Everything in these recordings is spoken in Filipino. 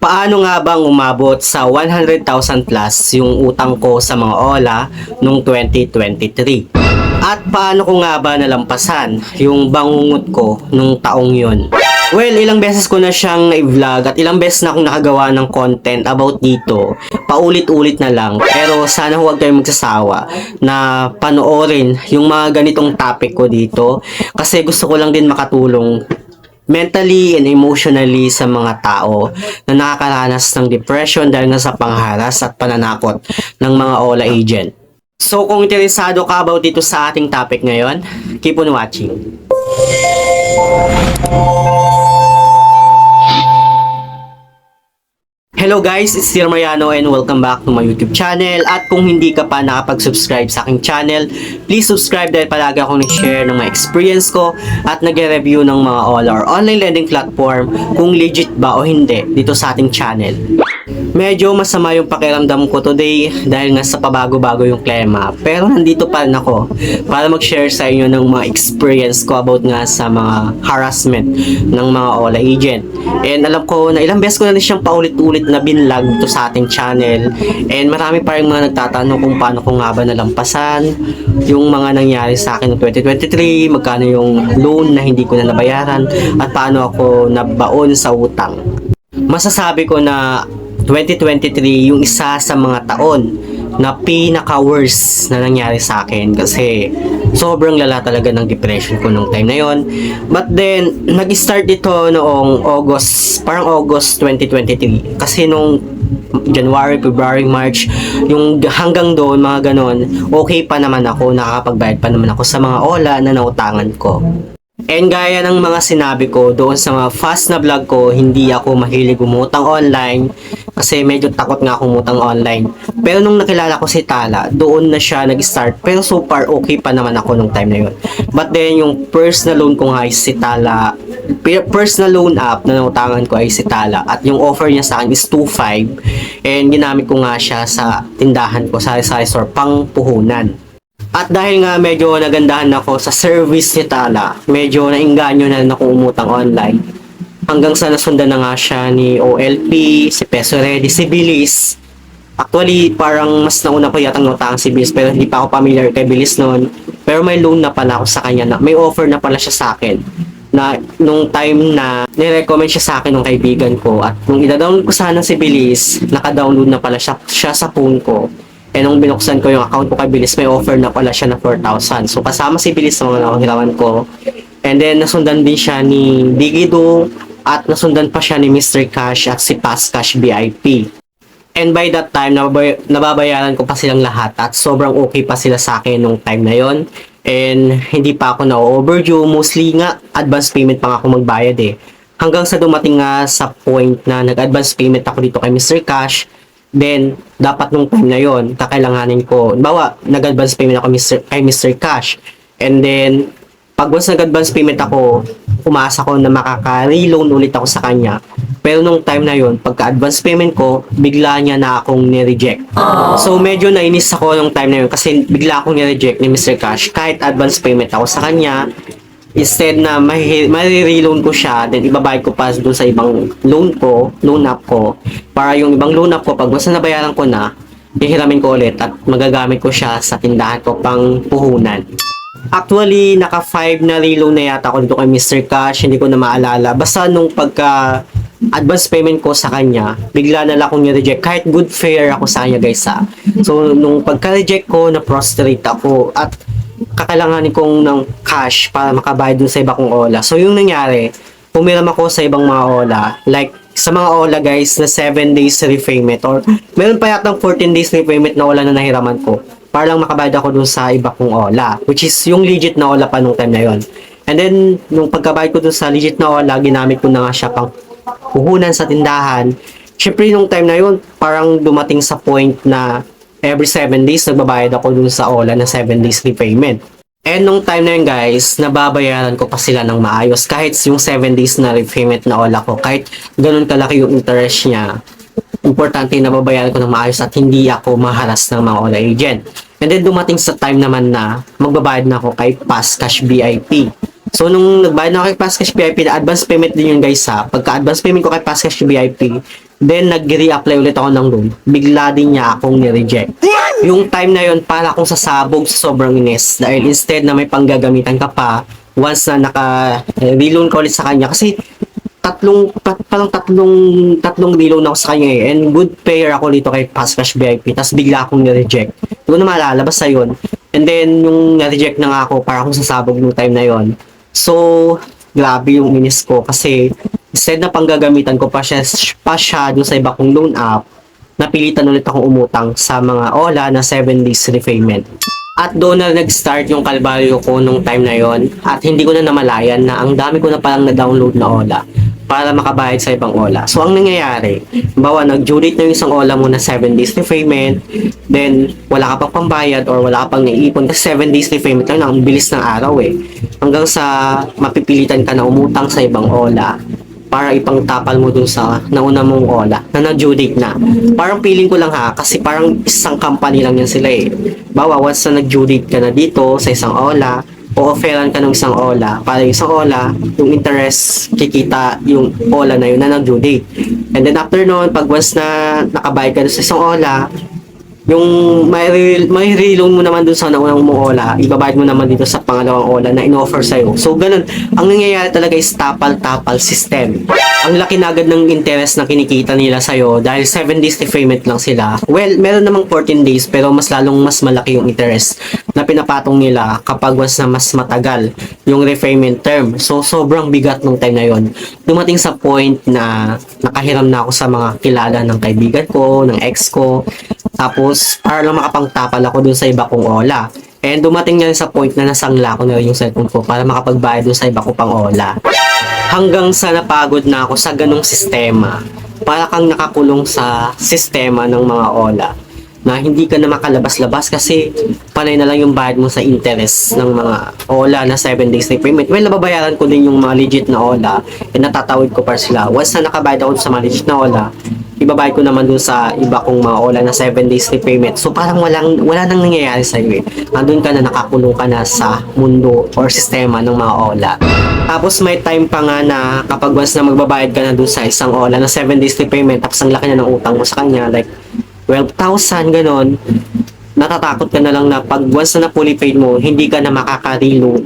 Paano nga bang umabot sa 100,000 plus yung utang ko sa mga OLA noong 2023? At paano ko nga ba nalampasan yung bangungot ko nung taong yon? Well, ilang beses ko na siyang na-vlog at ilang beses na akong nakagawa ng content about dito. Paulit-ulit na lang. Pero sana huwag kayong magsasawa na panoorin yung mga ganitong topic ko dito. Kasi gusto ko lang din makatulong mentally and emotionally sa mga tao na nakakaranas ng depression dahil nga sa pangharas at pananakot ng mga OLA agent. So kung interesado ka about dito sa ating topic ngayon, keep on watching. Hello guys, it's Sir Mariano and welcome back to my YouTube channel. At kung hindi ka pa nakapag-subscribe sa aking channel, please subscribe dahil palagi akong nag-share ng mga experience ko at nag-review ng mga or online lending platform kung legit ba o hindi dito sa ating channel. Medyo masama yung pakiramdam ko today dahil nga sa pabago-bago yung klima. Pero nandito pa rin ako para mag-share sa inyo ng mga experience ko about nga sa mga harassment ng mga OLA agent. And alam ko na ilang beses ko na rin siyang paulit-ulit na binlog dito sa ating channel. And marami pa rin mga nagtatanong kung paano ko nga ba nalampasan yung mga nangyari sa akin noong 2023, magkano yung loan na hindi ko na nabayaran, at paano ako nabaon sa utang. Masasabi ko na 2023 yung isa sa mga taon na pinaka-worst na nangyari sa akin kasi sobrang lala talaga ng depression ko nung time na yon. But then, nag-start ito noong parang August 2023 kasi nung January, February, March, yung hanggang doon, mga ganon, okay pa naman ako, nakakapagbayad pa naman ako sa mga OLA na nautangan ko. And gaya ng mga sinabi ko doon sa mga fast na vlog ko, hindi ako mahilig umutang online kasi medyo takot nga akong umutang online. Pero nung nakilala ko si Tala, doon na siya nag-start. Pero so far, okay pa naman ako nung time na yun. But then, yung personal loan ko nga ay si Tala, personal loan app na nautangan ko ay si Tala. At yung offer niya sa akin is 2.5. And ginamit ko nga siya sa tindahan ko, sa store, pang puhunan. At dahil nga medyo nagandahan ako sa service ni Tala, medyo nainganyo na rin ako umutang online. Hanggang sa nasundan na nga siya ni OLP, si Peso Ready, si Bilis. Actually, parang mas nauna ko yatang nautangan si Bilis pero hindi pa ako familiar kay Bilis noon. Pero may loan na pala ako sa kanya, na may offer na pala siya sa akin. Na nung time na nirecommend siya sa akin ng kaibigan ko at nung ida-download ko sana si Bilis, naka-download na pala siya sa phone ko. Eh nung binuksan ko yung account ko kay Bilis, may offer na pala siya na 4,000. So kasama si Bilis sa mga nakahiraman ko. And then nasundan din siya ni Digido at nasundan pa siya ni Mr. Cash at si Fast Cash VIP. And by that time, nababayaran ko pa silang lahat at sobrang okay pa sila sa akin nung time na yon. And hindi pa ako na-overdue. Mostly nga, advance payment pa nga ako magbayad eh. Hanggang sa dumating nga sa point na nag-advance payment ako dito kay Mr. Cash. Then, dapat nung time na yon, kakailanganin ko, bawa, nag-advance payment ako kay Mr. Cash. And then, pag once nag-advance payment ako, umaasa ko na makaka-reloan ulit ako sa kanya. Pero nung time na yon, pagka-advance payment ko, bigla niya na akong ni-reject. So, medyo nainis ako nung time na yon kasi bigla akong ni-reject ni Mr. Cash. Kahit advance payment ako sa kanya, instead na may-reloan ko siya, then ibabayad ko pa doon sa ibang loan app ko, para yung ibang loan app ko, pag basta nabayaran ko na, hihiramin ko ulit at magagamit ko siya sa tindahan ko pang puhunan. Actually, naka 5 na reloan na yata ako dito kay Mr. Cash, hindi ko na maalala. Basta nung pagka advance payment ko sa kanya, bigla na lang akong ni-reject. Kahit good fare ako sa kanya guys ha. So, nung pagka-reject ko, na-prostrate ako at kakailanganin kong ng cash para makabayad dun sa iba kong OLA. So, yung nangyari, pumiram ako sa ibang mga OLA. Like, sa mga OLA guys, na 7 days repayment or meron pa yatang 14 days repayment na OLA na nahiraman ko para lang makabayad ako dun sa iba kong OLA. Which is yung legit na OLA pa nung time na yon. And then, nung pagkabayad ko dun sa legit na OLA, ginamit ko na nga siya pang puhunan sa tindahan. Syempre, nung time na yon, parang dumating sa point na every 7 days, nagbabayad ako dun sa OLA na 7 days repayment. And nung time na yun guys, nababayaran ko pa sila ng maayos. Kahit yung 7 days na repayment na OLA ko, kahit ganun kalaki yung interest niya, importante na nababayaran ko ng maayos at hindi ako maharas ng mga OLA agent. And then dumating sa time naman na magbabayad na ako kay Fast Cash VIP. So, nung nagbayad na ako kay Fast Cash VIP, na advance payment din yun guys ha. Pagka-advance payment ko kay Fast Cash VIP, Then, nag-re-apply ulit ako ng loan. Bigla din niya akong ni-reject. Yung time na yon para akong sasabog sa sobrang inis. Dahil instead na may panggagamitan ka pa, once na naka-reloan ka ulit sa kanya. Kasi, tatlong reloan ako sa kanya eh. And good payer ako dito kay Fastcash VIP. Tapos bigla akong ni-reject. Hindi ko na maalala, basta yun. And then, yung na-reject na nga ako, para akong sasabog nung time na yon. So, grabe yung inis ko kasi instead na panggagamitan ko pa siya dun sa iba kong loan app, napilitan ulit akong umutang sa mga OLA na 7 days repayment. At doon na nag-start yung kalbaryo ko nung time na yon at hindi ko na namalayan na ang dami ko na palang na-download na OLA para makabayad sa ibang OLA. So, ang nangyayari, bawa nag-due date na yung isang OLA mo na 7 days repayment, then wala ka pang pambayad or wala ka pang naiipon kasi 7 days repayment lang, ang bilis ng araw eh. Hanggang sa mapipilitan ka na umutang sa ibang OLA para ipangtapal mo dun sa nauna mong OLA na na-due date na. Parang feeling ko lang ha, kasi parang isang company lang yan sila eh. Bawa, once na nag-due date ka na dito sa isang OLA, o-offeran ka ng isang OLA, para yung isang OLA, yung interest, kikita yung OLA na yun na nag-due date. And then after nun, pag once na nakabayad ka sa isang OLA, yung may reloan mo naman dun sa naunang mong OLA, ibabayad mo naman dito sa pangalawang OLA na in-offer sa'yo. So, ganun. Ang nangyayari talaga is tapal-tapal system. Ang laki na agad ng interest na kinikita nila sa'yo dahil 7 days repayment lang sila. Well, meron namang 14 days pero mas malaki yung interest na pinapatong nila kapag once na mas matagal yung repayment term. So, sobrang bigat nung time na yon. Dumating sa point na nakahiram na ako sa mga kilala ng kaibigan ko, ng ex ko. Tapos, para lang makapangtapal ako dun sa iba kong OLA. And dumating na sa point na nasangla ko na rin yung cellphone ko para makapagbayad dun sa iba ko pang OLA. Hanggang sa napagod na ako sa ganong sistema. Para kang nakakulong sa sistema ng mga OLA na hindi ka na makalabas-labas kasi panay na lang yung bayad mo sa interest ng mga OLA na 7 days repayment. Well, nababayaran ko din yung mga legit na OLA and natatawid ko pa sila. Once na nakabayad ako sa mga legit na OLA, ibabayad ko naman dun sa iba kong mga OLA na 7 days repayment. So parang wala nang nangyayari sa iyo eh. Andun ka na, nakakulong ka na sa mundo or sistema ng mga OLA. Tapos may time pa nga na kapag once na magbabayad ka na dun sa isang OLA na 7 days repayment, tapos ang laki na ng utang mo sa kanya, like 12,000, ganon, natatakot ka na lang na pag once na fully paid mo, hindi ka na makaka-reload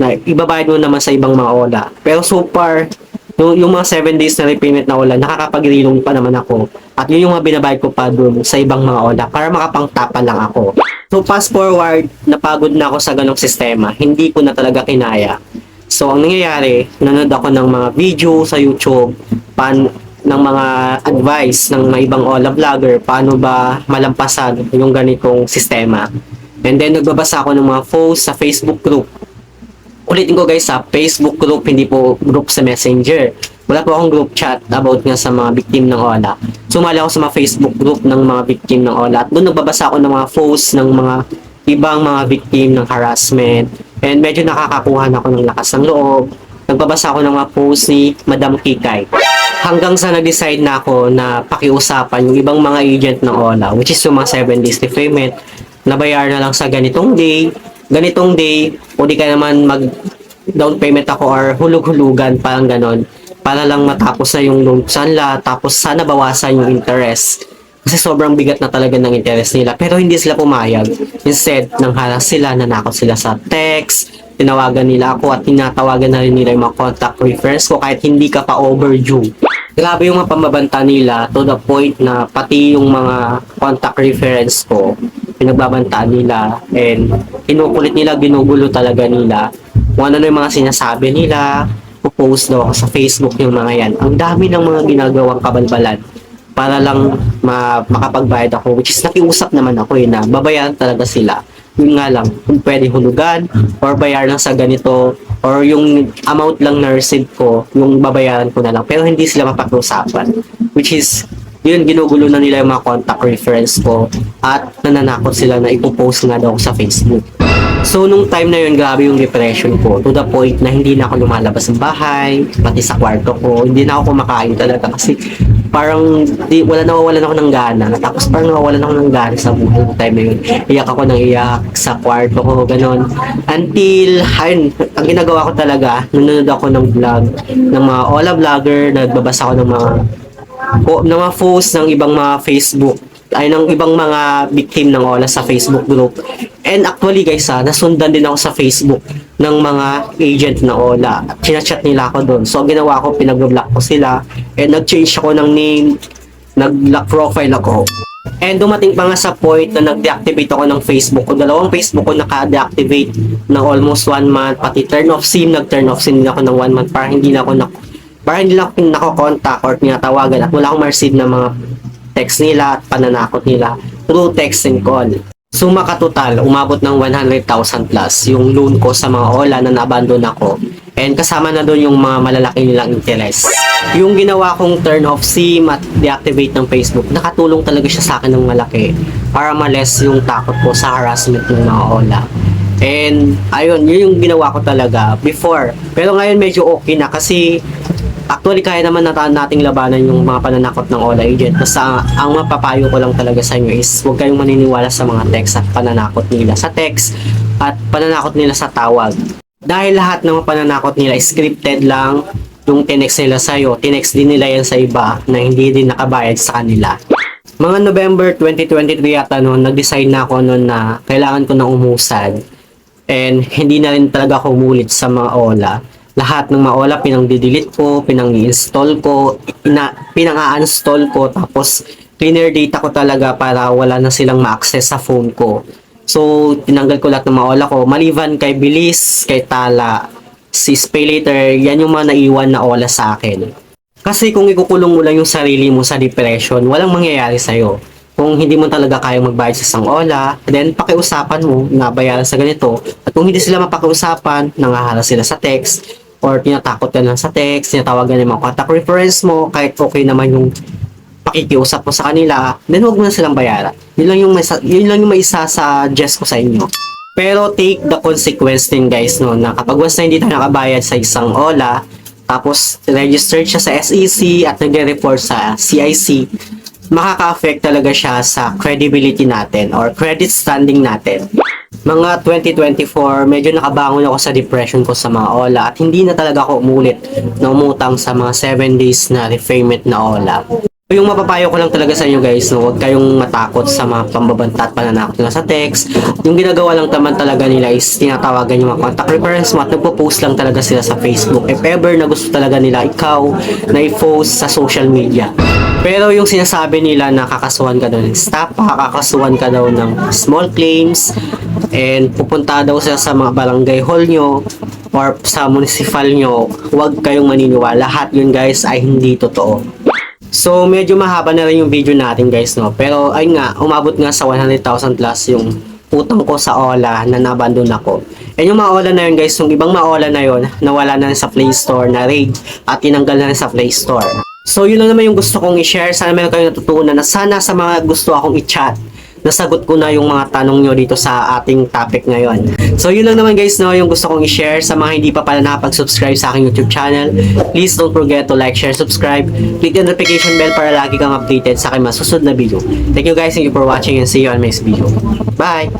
na ibabayad mo naman sa ibang mga OLA. Pero so far, yung mga 7 days na repayment na OLA, nakakapag-reload pa naman ako. At yun yung mga binabayad ko pa dun sa ibang mga OLA para makapangtapan lang ako. So fast forward, napagod na ako sa ganong sistema. Hindi ko na talaga kinaya. So ang nangyayari, nanood ako ng mga video sa YouTube, ng mga advice ng mga ibang OLA vlogger, paano ba malampasan yung ganitong sistema. And then nagbabasa ako ng mga posts sa Facebook group. Ulitin ko guys, sa Facebook group, hindi po group sa Messenger. Wala po akong group chat about nga sa mga victim ng OLA. Sumali ako sa mga Facebook group ng mga victim ng OLA. At doon nagbabasa ako ng mga posts ng mga ibang mga victim ng harassment. And medyo nakakakuha na ako ng lakas ng loob. Nagbabasa ako ng mga posts ni Madam Kikay. Hanggang sa nag-decide na ako na pakiusapan yung ibang mga agent ng OLA, which is yung mga 7 days repayment, nabayar na lang sa ganitong day, o di ka naman mag down payment ako or hulug-hulugan, parang ganon, para lang matapos na yung loan sanla, tapos sana bawasan yung interest. Kasi sobrang bigat na talaga ng interest nila. Pero hindi sila pumayag. Instead, nangharas sila, nanakot sila sa text, tinawagan nila ako at tinatawagan na rin nila yung mga contact reference ko kahit hindi ka pa overdue. Grabe yung mga pambabanta nila to the point na pati yung mga contact reference ko, pinagbabantaan nila and kinukulit nila, ginugulo talaga nila. Kung ano yung mga sinasabi nila, post daw ako sa Facebook yung mga yan. Ang dami ng mga ginagawang kabalbalan para lang makapagbayad ako, which is nakiusap naman ako na babayaran talaga sila. Yun nga lang, kung pwede hulugan or bayar lang sa ganito or yung amount lang na receipt ko, yung babayaran ko na lang. Pero hindi sila mapag-usapan, which is yun, ginugulo na nila yung mga contact reference ko at nananakot sila na ipopost nga daw sa Facebook. So, nung time na yun, grabe yung depression ko to the point na hindi na ako lumalabas ng bahay, pati sa kwarto ko, hindi na ako kumakain talaga kasi parang nawawalan ako ng gana. Tapos parang nawawalan ako ng gana sa buhay ng time na yun. Iyak ako ng iyak sa kwarto ko, ganon. Until, ayun, ang ginagawa ko talaga, nanonood ako ng vlog ng mga OLA vlogger, nagbabasa ako ng mga na mga post ng ibang mga Facebook ay ng ibang mga victim ng OLA sa Facebook group. And actually guys nasundan din ako sa Facebook ng mga agent na OLA. Chinachat nila ako doon. So ginawa ko, pinag-block ko sila and nag-change ako ng name, nag-lock profile ako. And dumating pa nga sa point na nag-deactivate ako ng Facebook ko. Dalawang Facebook ko naka-deactivate ng almost 1 month. Pati turn off SIM, nag-turn off SIM din ako ng 1 month para hindi na ako nako-contact or tinatawagan at wala akong ma-receive ng mga text nila at pananakot nila through text and call. Suma katotal, umabot ng 100,000 plus yung loan ko sa mga OLA na na-abandon ako. And kasama na doon yung mga malalaki nilang interest. Yung ginawa kong turn off SIM at deactivate ng Facebook, nakatulong talaga siya sa akin ng malaki para ma-less yung takot ko sa harassment ng mga OLA. And ayun, yun yung ginawa ko talaga before. Pero ngayon medyo okay na kasi actually kaya naman nating labanan yung mga pananakot ng OLA agent. Basta ang mapapayo ko lang talaga sa inyo is huwag kayong maniniwala sa mga text at pananakot nila sa text at pananakot nila sa tawag. Dahil lahat ng mga pananakot nila scripted lang, yung tinext nila sa'yo, tinext din nila yan sa iba na hindi din nakabayad sa kanila. Mga November 2023 yata noon, nag-decide na ako noon na kailangan ko na umusad. And hindi na rin talaga ako umulit sa mga OLA. Lahat ng mga OLA pinang-delete ko, pinang-install ko, pinang-uninstall ko, tapos cleaner data ko talaga para wala na silang ma-access sa phone ko. So, tinanggal ko lahat ng mga OLA ko. Maliban kay Bilis, kay Tala, si SpayLater, yan yung mga naiwan na OLA sa akin. Kasi kung ikukulong mo lang yung sarili mo sa depression, walang mangyayari sa'yo. Kung hindi mo talaga kayang magbayad sa isang OLA, then pakiusapan mo na bayaran sa ganito. At kung hindi sila mapakiusapan, nangahala sila sa text, or tinatakot ka lang sa text, tinatawagan yung mga contact reference mo, kahit okay naman yung pakikiusap mo sa kanila, then huwag mo na silang bayaran. Yun lang yung may isa-suggest ko sa inyo. Pero take the consequence din guys, no, na kapag once na hindi tayo nakabayad sa isang OLA, tapos registered siya sa SEC at nagre-report sa CIC, makaka-affect talaga siya sa credibility natin or credit standing natin. Mga 2024, medyo nakabangon ako sa depression ko sa mga OLA at hindi na talaga ako umulit na umutang sa mga 7 days na repayment na OLA. Yung mapapayo ko lang talaga sa inyo guys, no, huwag kayong matakot sa mga pambabanta at pananakot nila sa text. Yung ginagawa lang naman talaga nila is tinatawagan yung mga contact reference mo at nagpo-post lang talaga sila sa Facebook. If ever na gusto talaga nila ikaw na i-post sa social media. Pero yung sinasabi nila na kakasuhan ka daw ng stapa, kakasuhan ka daw ng small claims, and pupunta daw sila sa mga barangay hall nyo or sa municipal nyo, huwag kayong maniniwala. Lahat yun guys ay hindi totoo. So, medyo mahaba na rin yung video natin guys, no? Pero, ayun nga, umabot nga sa 100,000 plus yung utang ko sa OLA na nabandon ako. And yung mga OLA na yun guys, yung ibang mga OLA na yun, nawala na rin sa Play Store, na raid, at tinanggal na rin sa Play Store. So, yun lang naman yung gusto kong i-share. Sana meron kayong natutunan na sana sa mga gusto akong i-chat, nasagot ko na yung mga tanong nyo dito sa ating topic ngayon. So, yun lang naman guys, no, yung gusto kong i-share sa mga hindi pa pala nakapag-subscribe sa aking YouTube channel. Please don't forget to like, share, subscribe. Click the notification bell para lagi kang updated sa aking masusunod na video. Thank you guys, thank you for watching and see you on my next video. Bye!